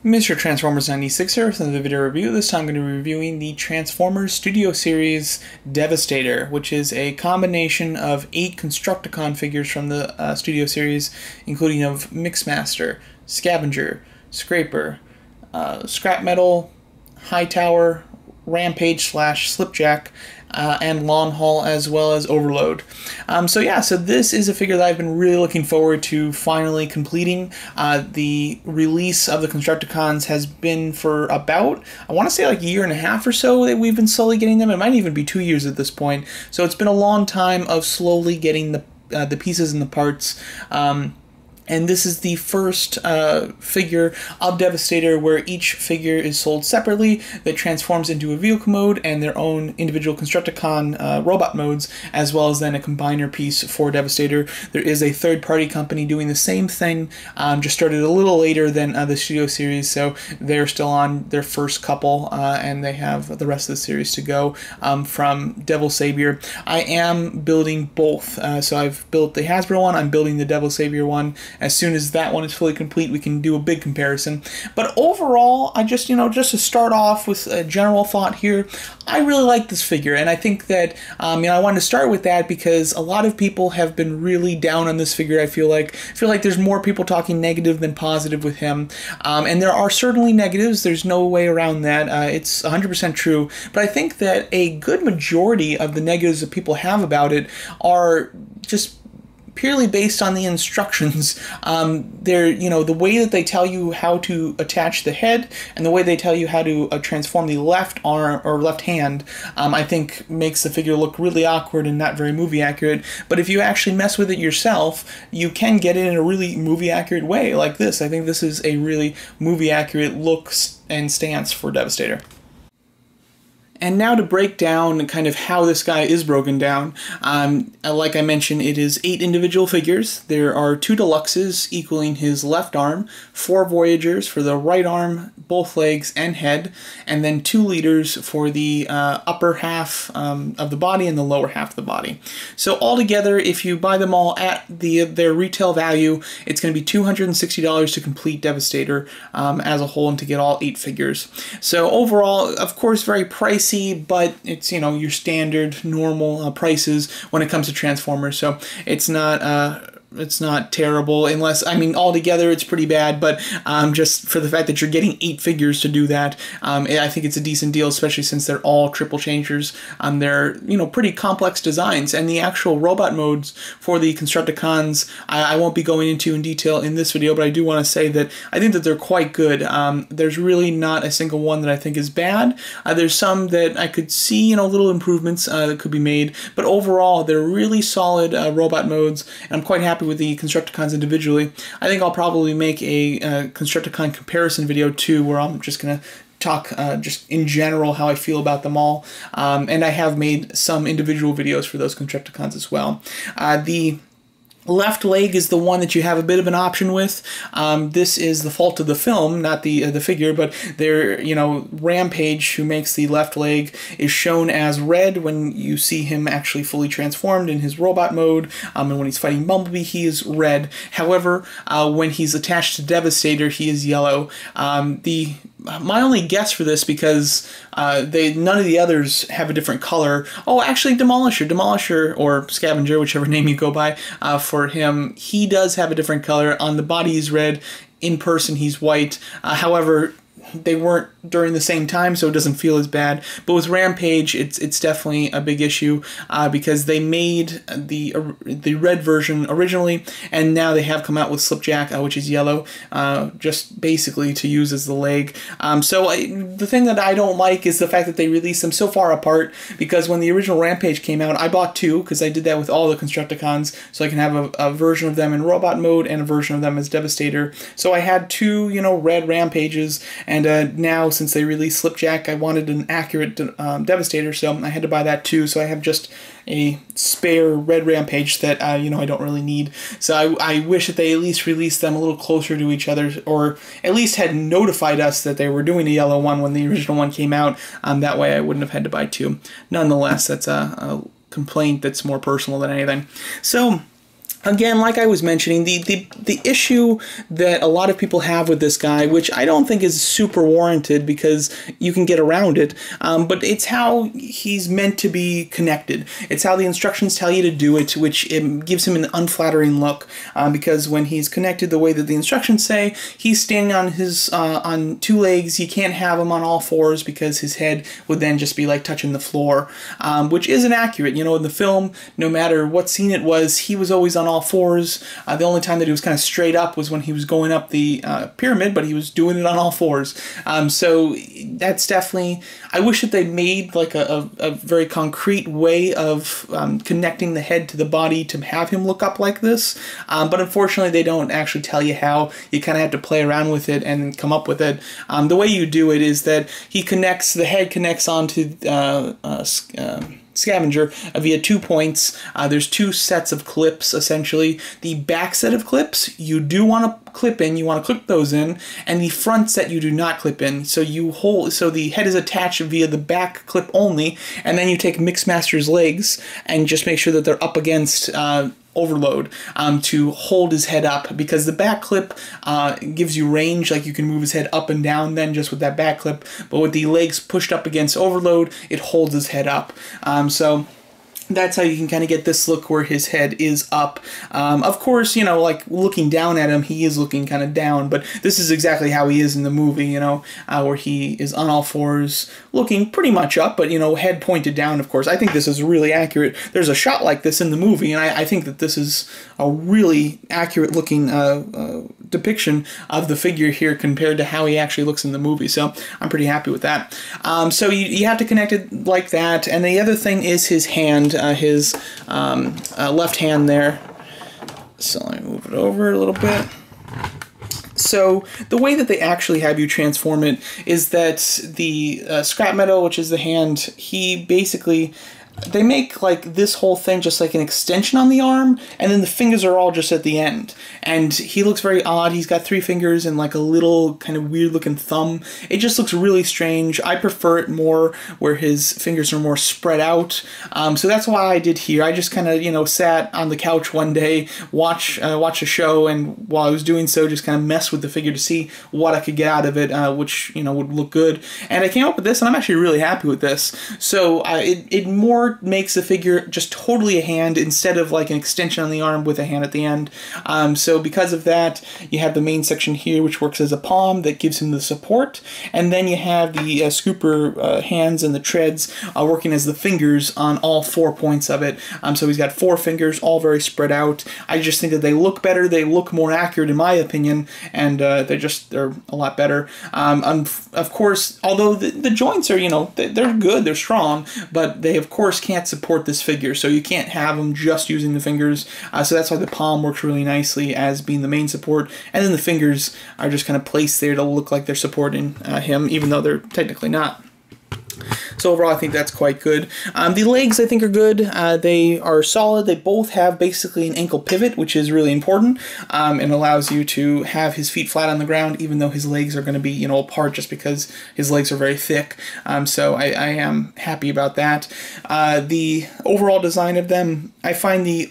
Mr. Transformers 96 here with another video review. This time I'm going to be reviewing the Transformers Studio Series Devastator, which is a combination of 8 Constructicon figures from the Studio Series, including of Mixmaster, Scavenger, Scraper, Scrap Metal, Hightower, Rampage / Slipjack, and Long Haul, as well as Overload. So this is a figure that I've been really looking forward to finally completing. The release of the Constructicons has been for about, I want to say like a year and a half or so that we've been slowly getting them. It might even be 2 years at this point. So it's been a long time of slowly getting the pieces and the parts. And this is the first figure of Devastator where each figure is sold separately that transforms into a vehicle mode and their own individual Constructicon robot modes, as well as then a combiner piece for Devastator. There is a third-party company doing the same thing, just started a little later than the Studio Series, so they're still on their first couple, and they have the rest of the series to go from Devil Savior. I am building both, so I've built the Hasbro one, I'm building the Devil Savior one. As soon as that one is fully complete, we can do a big comparison. But overall, I just to start off with a general thought here, I really like this figure, and I think that, I wanted to start with that because a lot of people have been really down on this figure. I feel like there's more people talking negative than positive with him, and there are certainly negatives. There's no way around that. It's 100% true, but I think that a good majority of the negatives that people have about it are just purely based on the instructions. The way that they tell you how to attach the head and the way they tell you how to transform the left arm or left hand, I think makes the figure look really awkward and not very movie accurate. But if you actually mess with it yourself, you can get it in a really movie accurate way like this. I think this is a really movie accurate look and stance for Devastator. And now to break down kind of how this guy is broken down. Like I mentioned, it is 8 individual figures. There are 2 deluxes equaling his left arm, 4 Voyagers for the right arm, both legs, and head, and then 2 leaders for the upper half of the body and the lower half of the body. So altogether, if you buy them all at their retail value, it's going to be $260 to complete Devastator as a whole and to get all 8 figures. So overall, of course, very pricey, but it's, your standard normal prices when it comes to Transformers, so it's not terrible, unless, altogether it's pretty bad, but just for the fact that you're getting 8 figures to do that, I think it's a decent deal, especially since they're all triple changers. They're, pretty complex designs, and the actual robot modes for the Constructicons, I won't be going into in detail in this video, but I do want to say that I think that they're quite good. There's really not a single one that I think is bad. There's some that I could see, little improvements that could be made, but overall, they're really solid robot modes, and I'm quite happy with the Constructicons individually. I think I'll probably make a Constructicon comparison video too, where I'm just going to talk just in general how I feel about them all, and I have made some individual videos for those Constructicons as well. The left leg is the one that you have a bit of an option with. This is the fault of the film, not the figure, but Rampage, who makes the left leg, is shown as red when you see him actually fully transformed in his robot mode, and when he's fighting Bumblebee, he is red. However, when he's attached to Devastator, he is yellow. My only guess for this, because none of the others have a different color. Oh, actually, Demolisher, or Scavenger, whichever name you go by, for him, he does have a different color. On the body, he's red. In person, he's white. However, they weren't during the same time, so it doesn't feel as bad. But with Rampage, it's definitely a big issue because they made the red version originally, and now they have come out with Slipjack, which is yellow, just basically to use as the leg. The thing that I don't like is the fact that they released them so far apart, because when the original Rampage came out, I bought 2, because I did that with all the Constructicons, so I can have a version of them in robot mode and a version of them as Devastator. So I had 2, red Rampages, and now, since they released Slipjack, I wanted an accurate Devastator, so I had to buy that too. So I have just a spare red Rampage that I don't really need. So I wish that they at least released them a little closer to each other, or at least had notified us that they were doing a yellow one when the original one came out. That way I wouldn't have had to buy 2. Nonetheless, that's a complaint that's more personal than anything. So Again, like I was mentioning, the issue that a lot of people have with this guy, which I don't think is super warranted because you can get around it, but it's how he's meant to be connected. It's how the instructions tell you to do it, which it gives him an unflattering look, because when he's connected the way that the instructions say, he's standing on his on two legs. You can't have him on all fours because his head would then just be like touching the floor, which isn't accurate. You know, in the film, no matter what scene it was, he was always on all fours. The only time that he was kind of straight up was when he was going up the pyramid, but he was doing it on all fours. So that's definitely, I wish that they made like a very concrete way of connecting the head to the body to have him look up like this, but unfortunately they don't actually tell you how. You kind of have to play around with it and come up with it. The way you do it is that the head connects onto Scavenger via 2 points. There's 2 sets of clips, essentially. The back set of clips you do want to clip in, you want to clip those in, and the front set you do not clip in. So the head is attached via the back clip only, and then you take Mixmaster's legs and just make sure that they're up against overload to hold his head up, because the back clip gives you range, like you can move his head up and down then just with that back clip, but with the legs pushed up against overload, it holds his head up. So that's how you can kind of get this look where his head is up. Of course, you know, like looking down at him, he is looking kind of down, but this is exactly how he is in the movie, you know, where he is on all fours, looking pretty much up, but, you know, head pointed down, of course. I think this is really accurate. There's a shot like this in the movie, and I think that this is a really accurate looking depiction of the figure here compared to how he actually looks in the movie, so I'm pretty happy with that. So you have to connect it like that, and the other thing is his hand, his left hand there. So let me move it over a little bit. So the way that they actually have you transform it is that the scrap metal, which is the hand, they make like this whole thing just like an extension on the arm, and then the fingers are all just at the end. And he looks very odd. He's got 3 fingers and like a little kind of weird looking thumb. It just looks really strange. I prefer it more where his fingers are more spread out. So that's why I did here. I just kind of, you know, sat on the couch one day, watch a show, and while I was doing so, just kind of messed with the figure to see what I could get out of it, which, you know, would look good. And I came up with this, and I'm actually really happy with this. So it more makes the figure just totally a hand instead of like an extension on the arm with a hand at the end. So because of that, you have the main section here, which works as a palm that gives him the support, and then you have the scooper hands and the treads working as the fingers on all 4 points of it. So he's got 4 fingers, all very spread out. I just think that they look better, they look more accurate in my opinion, and they're a lot better. Of course, although the joints are, you know, they're good, they're strong, but they of course can't support this figure, so you can't have them just using the fingers. So that's why the palm works really nicely as being the main support, and then the fingers are just kind of placed there to look like they're supporting him, even though they're technically not. So overall, I think that's quite good. The legs, I think, are good. They are solid. They both have basically an ankle pivot, which is really important, and allows you to have his feet flat on the ground, even though his legs are going to be, you know, apart just because his legs are very thick. So I am happy about that. The overall design of them, I find the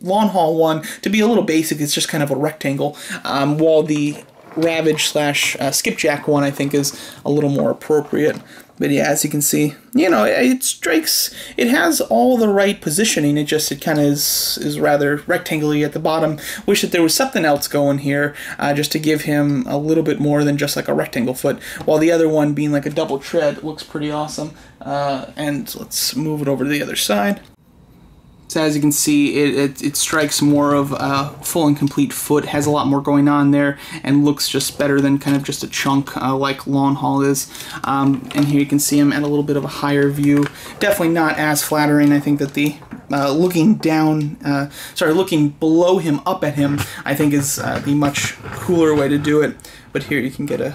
lawn haul one to be a little basic. It's just kind of a rectangle, while the Ravage / Skipjack one I think is a little more appropriate. But yeah, as you can see, you know, it has all the right positioning. It kind of is rather rectangular at the bottom. Wish that there was something else going here, just to give him a little bit more than just like a rectangle foot, while the other one being like a double tread looks pretty awesome. And let's move it over to the other side. So as you can see, it strikes more of a full and complete foot, has a lot more going on there, and looks just better than kind of just a chunk like Lawn Haul is. And here you can see him at a little bit of a higher view. Definitely not as flattering. I think that the looking below him up at him, I think is the much cooler way to do it. But here you can get a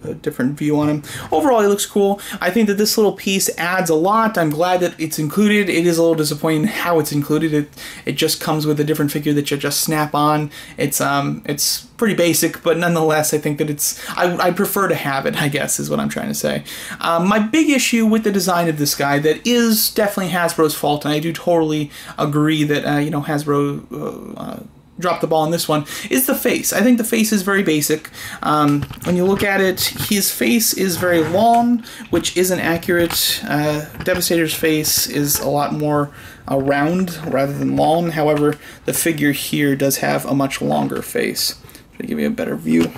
a different view on him. Overall, he looks cool. I think that this little piece adds a lot. I'm glad that it's included. It is a little disappointing how it's included. It just comes with a different figure that you just snap on. It's pretty basic, but nonetheless, I think that I prefer to have it, I guess, is what I'm trying to say. My big issue with the design of this guy that is definitely Hasbro's fault, and I do totally agree that, you know, Hasbro dropped the ball on this one, is the face. I think the face is very basic. When you look at it, his face is very long, which isn't accurate. Devastator's face is a lot more round rather than long. However, the figure here does have a much longer face. To give you a better view.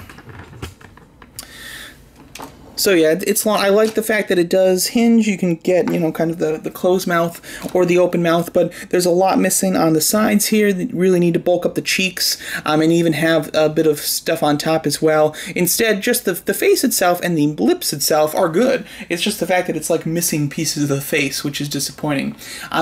So yeah, it's long. I like the fact that it does hinge. You can get, you know, kind of the closed mouth or the open mouth, but there's a lot missing on the sides here that really need to bulk up the cheeks, and even have a bit of stuff on top as well. Instead, just the face itself and the lips itself are good. It's just the fact that it's like missing pieces of the face, which is disappointing.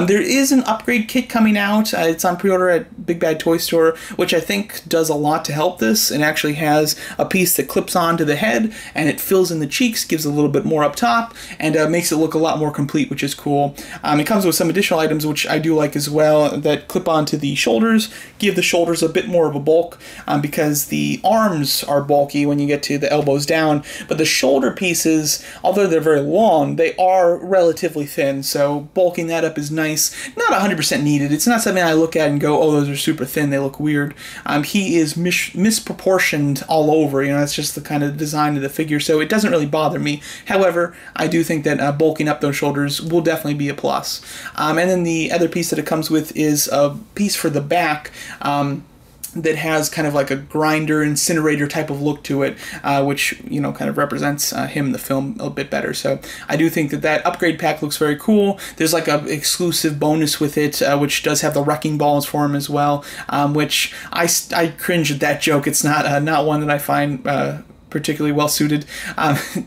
There is an upgrade kit coming out. It's on pre-order at Big Bad Toy Store, which I think does a lot to help this. It actually has a piece that clips onto the head, and it fills in the cheeks, gives a little bit more up top, and makes it look a lot more complete, which is cool. It comes with some additional items, which I do like as well, that clip onto the shoulders, give the shoulders a bit more of a bulk, because the arms are bulky when you get to the elbows down, but the shoulder pieces, although they're very long, they are relatively thin, so bulking that up is nice. Not 100% needed. It's not something I look at and go, oh, those are super thin, they look weird. He is misproportioned all over, you know, that's just the kind of design of the figure, so it doesn't really bother me. However, I do think that bulking up those shoulders will definitely be a plus. And then the other piece that it comes with is a piece for the back that has kind of like a grinder, incinerator type of look to it, which, you know, kind of represents him in the film a bit better. So I do think that that upgrade pack looks very cool. There's like a exclusive bonus with it, which does have the wrecking balls for him as well, which I cringe at that joke. It's not one that I find particularly well suited.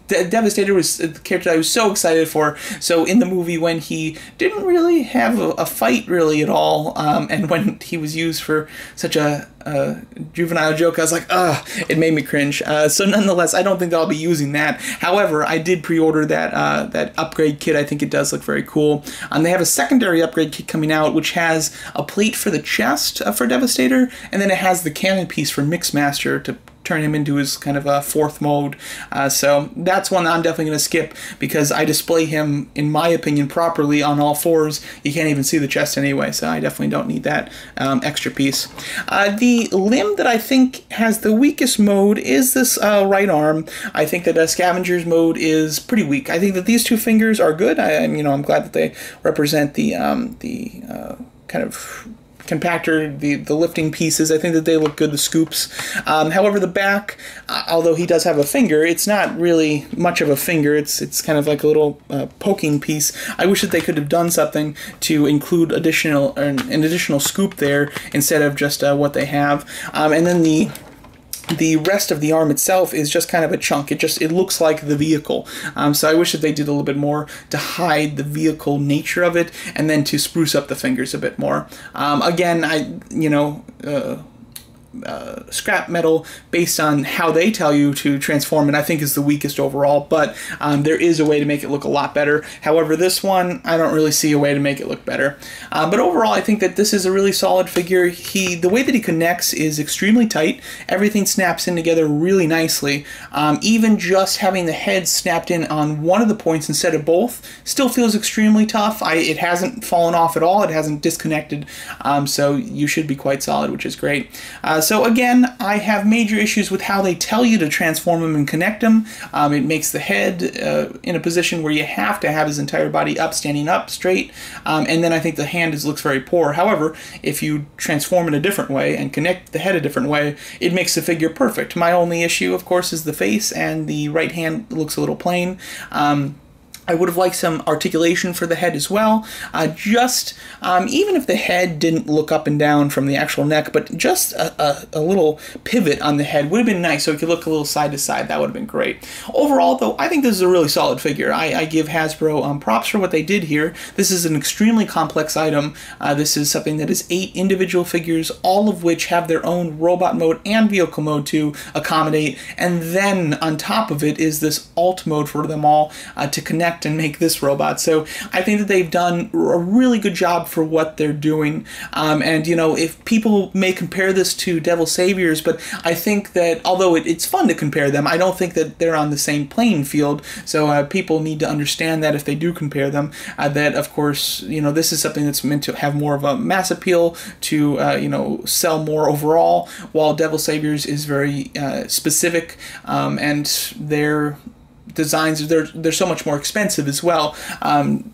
Devastator was the character I was so excited for. So in the movie, when he didn't really have a fight really at all, and when he was used for such a juvenile joke, I was like, ugh, it made me cringe. So nonetheless, I don't think that I'll be using that. However, I did pre-order that upgrade kit. I think it does look very cool. They have a secondary upgrade kit coming out, which has a plate for the chest for Devastator, and then it has the cannon piece for Mixmaster to turn him into his kind of a fourth mode. So that's one that I'm definitely going to skip, because I display him, in my opinion, properly on all fours. You can't even see the chest anyway, so I definitely don't need that extra piece. The limb that I think has the weakest mode is this right arm. I think that Scavenger's mode is pretty weak. I think that these two fingers are good. I'm glad that they represent the kind of compactor, the lifting pieces. I think that they look good, the scoops. However, the back, although he does have a finger, it's not really much of a finger. It's kind of like a little poking piece. I wish that they could have done something to include an additional scoop there instead of just what they have. And then the rest of the arm itself is just kind of a chunk. It looks like the vehicle. So I wish that they did a little bit more to hide the vehicle nature of it, and then to spruce up the fingers a bit more. Again, scrap metal based on how they tell you to transform it, I think is the weakest overall, but there is a way to make it look a lot better. However, this one, I don't really see a way to make it look better. But overall, I think that this is a really solid figure. The way that he connects is extremely tight. Everything snaps in together really nicely. Even just having the head snapped in on one of the points instead of both still feels extremely tough. It hasn't fallen off at all. It hasn't disconnected. So you should be quite solid, which is great. So again, I have major issues with how they tell you to transform him and connect him. It makes the head in a position where you have to have his entire body up, standing up straight, and then I think the hand looks very poor. However, if you transform it a different way and connect the head a different way, it makes the figure perfect. My only issue, of course, is the face, and the right hand looks a little plain. I would have liked some articulation for the head as well. Even if the head didn't look up and down from the actual neck, but just a little pivot on the head would have been nice, so it could look a little side to side. That would have been great. Overall, though, I think this is a really solid figure. I give Hasbro props for what they did here. This is an extremely complex item. This is something that is 8 individual figures, all of which have their own robot mode and vehicle mode to accommodate, and then on top of it is this alt mode for them all to connect and make this robot. So I think that they've done a really good job for what they're doing. And you know, if people may compare this to Devil Saviors, but I think that although it's fun to compare them, I don't think that they're on the same playing field. So people need to understand that if they do compare them, that of course, you know, this is something that's meant to have more of a mass appeal to you know, sell more overall, while Devil Saviors is very specific, and their designs, they're so much more expensive as well.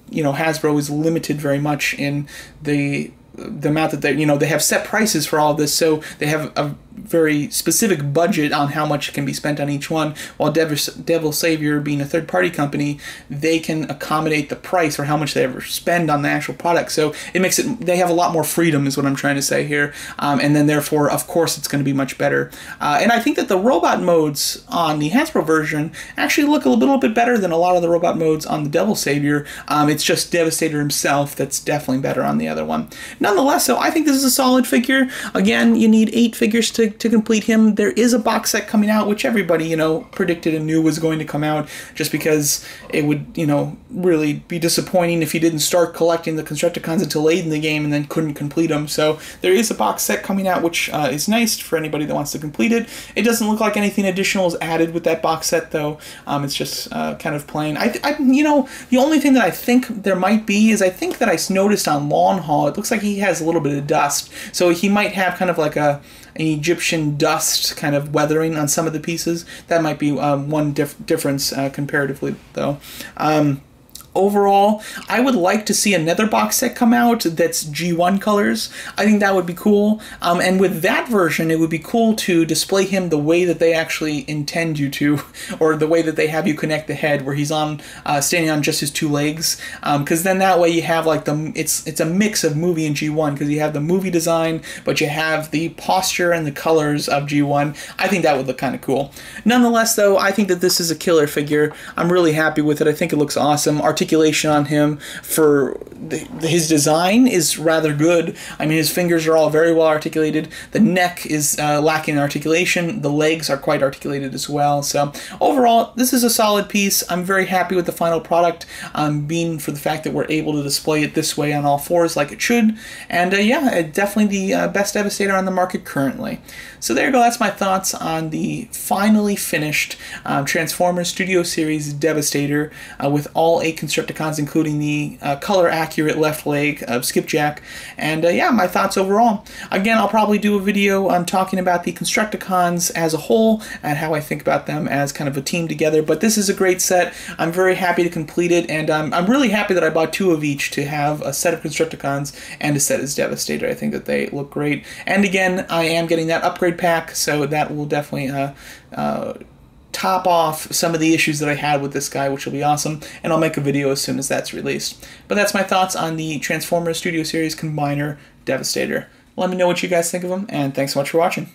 You know, Hasbro is limited very much in the amount that they, you know, they have set prices for all of this, so they have a very specific budget on how much can be spent on each one, while Devil Savior being a third-party company, they can accommodate the price for how much they ever spend on the actual product. So it makes it, they have a lot more freedom is what I'm trying to say here, and then therefore of course it's going to be much better. And I think that the robot modes on the Hasbro version actually look a little bit better than a lot of the robot modes on the Devil Savior. It's just Devastator himself that's definitely better on the other one. Nonetheless, though, I think this is a solid figure. Again, you need 8 figures to complete him. There is a box set coming out, which everybody, you know, predicted and knew was going to come out, just because it would, you know, really be disappointing if you didn't start collecting the Constructicons until late in the game and then couldn't complete them. So there is a box set coming out, which is nice for anybody that wants to complete it. It doesn't look like anything additional is added with that box set, though. It's just kind of plain. You know, the only thing that I think there might be is I think that I noticed on Lawn Haul, it looks like he has a little bit of dust, so he might have kind of like an Egyptian dust kind of weathering on some of the pieces. That might be one difference comparatively, though. Overall, I would like to see another box set come out that's G1 colors. I think that would be cool. And with that version, it would be cool to display him the way that they actually intend you to, or the way that they have you connect the head, where he's on standing on just his 2 legs. Because then that way you have like it's a mix of movie and G1, because you have the movie design, but you have the posture and the colors of G1. I think that would look kind of cool. Nonetheless, though, I think that this is a killer figure. I'm really happy with it. I think it looks awesome. Articulation on him for his design is rather good. I mean, his fingers are all very well articulated. The neck is lacking in articulation. The legs are quite articulated as well. So overall, this is a solid piece. I'm very happy with the final product, being for the fact that we're able to display it this way on all 4s like it should. And yeah, definitely the best Devastator on the market currently. So there you go. That's my thoughts on the finally finished Transformers Studio Series Devastator with all 8 Constructicons, including the color-accurate left leg of Skipjack. And yeah, my thoughts overall. Again, I'll probably do a video talking about the Constructicons as a whole and how I think about them as kind of a team together. But this is a great set. I'm very happy to complete it, and I'm really happy that I bought 2 of each to have a set of Constructicons and a set as Devastator. I think that they look great. And again, I am getting that upgrade pack, so that will definitely top off some of the issues that I had with this guy, which will be awesome, and I'll make a video as soon as that's released. But that's my thoughts on the Transformers Studio Series Combiner Devastator. Let me know what you guys think of them, and thanks so much for watching.